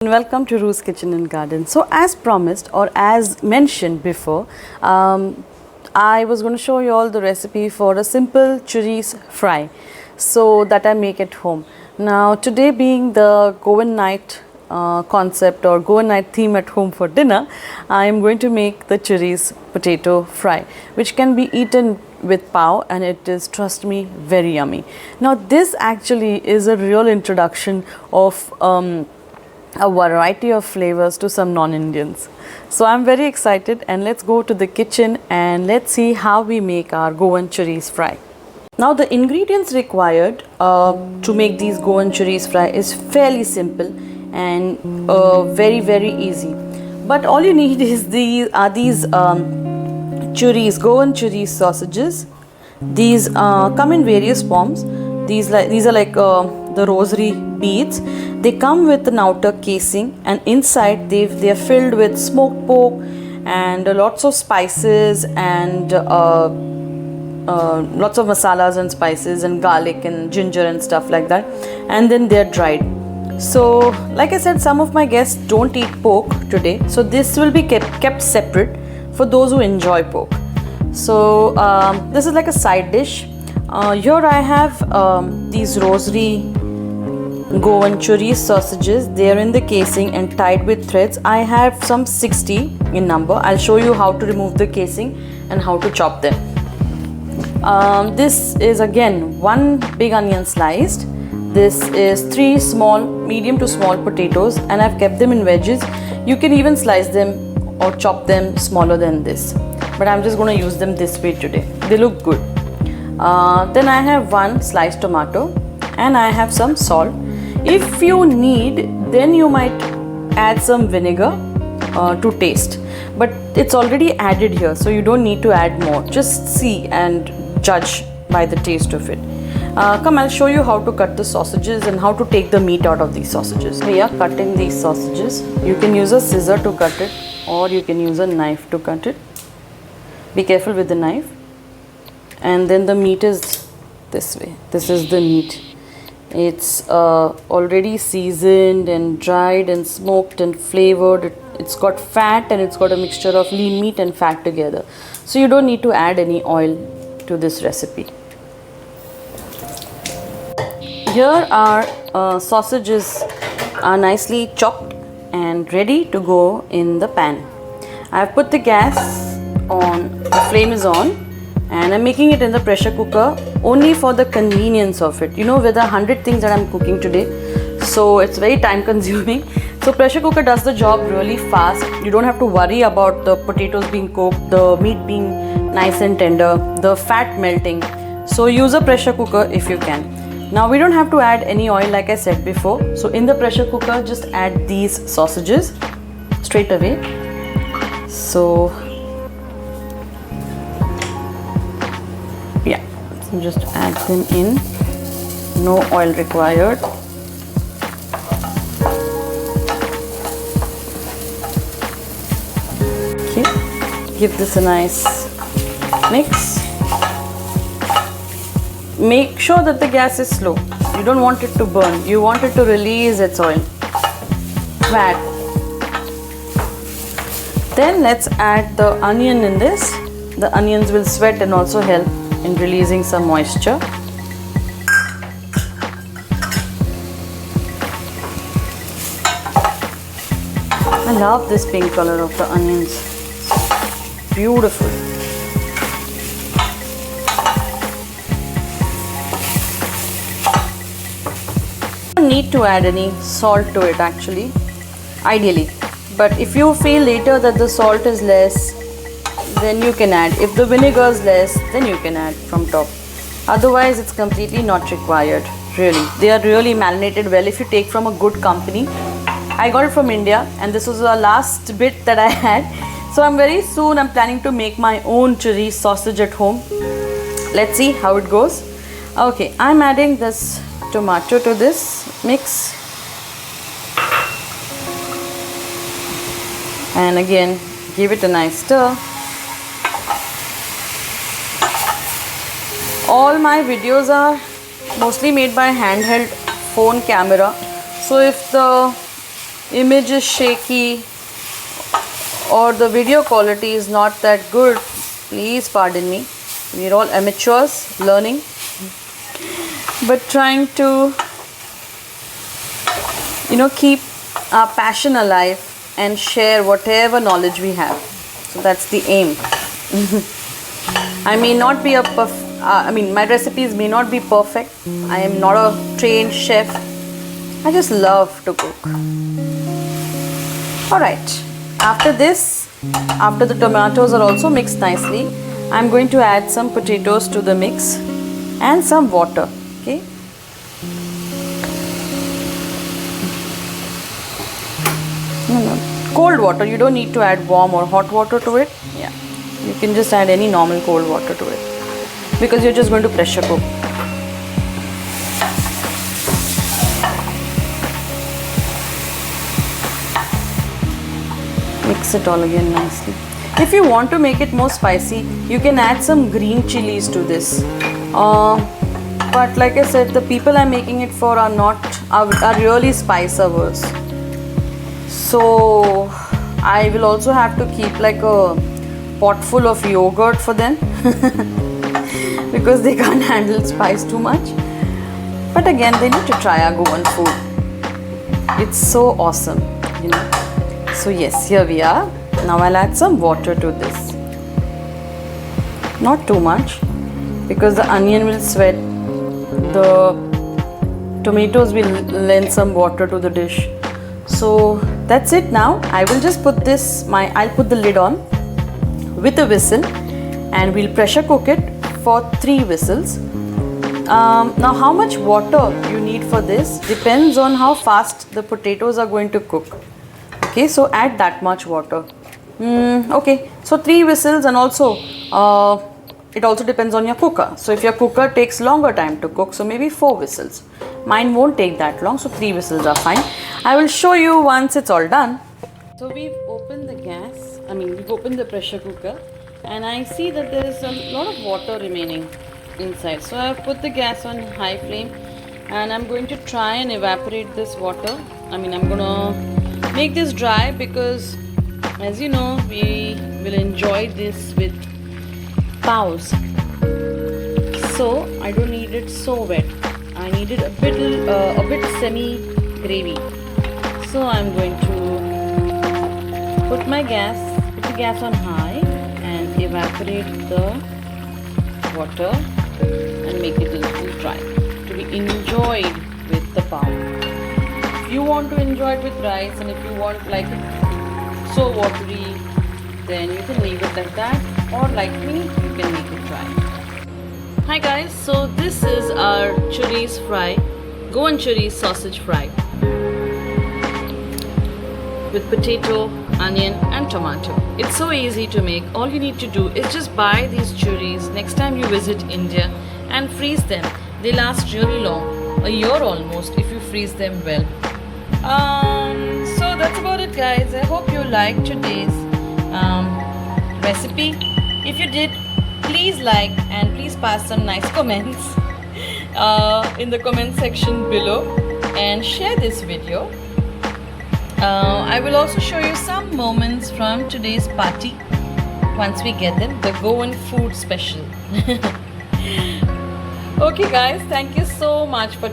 Welcome to Ru's Kitchen and Garden. So as promised or as mentioned before, I was going to show you all the recipe for a simple churris fry so that I make at home. Now today being the Goan night concept or Goan night theme at home for dinner, I am going to make the churris potato fry, which can be eaten with pav, and it is, trust me, very yummy. Now this actually is a real introduction of a variety of flavors to some non-Indians. So I'm very excited, and let's go to the kitchen and let's see how we make our Goan churris fry. Now the ingredients required to make these Goan churris fry is fairly simple and very easy. But all you need is these churris, Goan churris sausages. These come in various forms. These are like the rosary beads. They come with an outer casing, and inside they are filled with smoked pork and lots of spices and lots of masalas and spices and garlic and ginger and stuff like that, and then they're dried. So like I said, some of my guests don't eat pork today, so this will be kept separate for those who enjoy pork. So this is like a side dish. Here I have these rosary Goan churris sausages. They are in the casing and tied with threads. I have some 60 in number. I'll show you how to remove the casing and how to chop them. This is again one big onion sliced. This is 3 medium to small potatoes, and I've kept them in wedges. You can even slice them or chop them smaller than this, but I'm just going to use them this way today. They look good. Then I have 1 sliced tomato, and I have some salt. If you need, then you might add some vinegar to taste, but it's already added here, so you don't need to add more. Just see and judge by the taste of it. Come, I'll show you how to cut the sausages and how to take the meat out of these sausages. We are cutting these sausages. You can use a scissor to cut it, or you can use a knife to cut it. Be careful with the knife. And then the meat is this way. This is the meat. It's already seasoned and dried and smoked and flavored. It's got fat, and it's got a mixture of lean meat and fat together. So you don't need to add any oil to this recipe. Here our sausages are nicely chopped and ready to go in the pan. I've put the gas on, the flame is on, and I'm making it in the pressure cooker only for the convenience of it. You know, with 100 things that I'm cooking today, so it's very time consuming. So pressure cooker does the job really fast. You don't have to worry about the potatoes being cooked, the meat being nice and tender, the fat melting. So use a pressure cooker if you can. Now we don't have to add any oil like I said before. So in the pressure cooker, just add these sausages straight away. So yeah, so just add them in. No oil required. Okay, give this a nice mix. Make sure that the gas is slow. You don't want it to burn. You want it to release its oil. Fat. Then let's add the onion in this. The onions will sweat and also help in releasing some moisture. I love this pink color of the onions. Beautiful. You don't need to add any salt to it actually, ideally. But if you feel later that the salt is less, then you can add. If the vinegar is less, then you can add from top. Otherwise, it's completely not required, really. They are really marinated well if you take from a good company. I got it from India, and this was the last bit that I had. So I'm planning to make my own churris sausage at home. Let's see how it goes. Okay, I'm adding this tomato to this mix. And again, give it a nice stir. All my videos are mostly made by handheld phone camera. So if the image is shaky or the video quality is not that good, please pardon me. We're all amateurs learning, but trying to, keep our passion alive and share whatever knowledge we have. So that's the aim. I may not be my recipes may not be perfect. I am not a trained chef. I just love to cook. Alright, after this, after the tomatoes are also mixed nicely, I'm going to add some potatoes to the mix and some water. Okay. No. Cold water. You don't need to add warm or hot water to it. Yeah. You can just add any normal cold water to it because you're just going to pressure cook. Mix it all again nicely. If you want to make it more spicy, you can add some green chilies to this. But like I said, the people I'm making it for are really spice averse. So I will also have to keep like a pot full of yogurt for them because they can't handle spice too much. But again, they need to try our Goan food. It's so awesome, So yes, here we are. Now I'll add some water to this. Not too much because the onion will sweat. The tomatoes will lend some water to the dish. So that's it now. I will just put I'll put the lid on with a whistle and we'll pressure cook it for 3 whistles. Now how much water you need for this depends on how fast the potatoes are going to cook. Okay, so add that much water. Okay, so 3 whistles, and also it also depends on your cooker. So if your cooker takes longer time to cook, so maybe 4 whistles. Mine won't take that long, so 3 whistles are fine. I will show you once it's all done. So we've opened the pressure cooker, and I see that there is a lot of water remaining inside. So I've put the gas on high flame and I'm going to try and evaporate this water. I'm gonna make this dry because, as you know, we will enjoy this with paos. So I don't need it so wet. I need it a bit semi gravy. So I'm going to put the gas on high and evaporate the water and make it a little dry to be enjoyed with the pao. If you want to enjoy it with rice, and if you want like it so watery, then you can leave it like that, or like me, you can make it dry. Hi guys, so this is our churris fry, Goan churris sausage fry with potato, onion and tomato. It's so easy to make. All you need to do is just buy these churris next time you visit India and freeze them. They last really long, a year almost, if you freeze them well. So that's about it guys. I hope you liked today's recipe. If you did, please like and please pass some nice comments in the comment section below and share this video. I will also show you some moments from today's party once we get them, the Goan food special. Okay guys, thank you so much for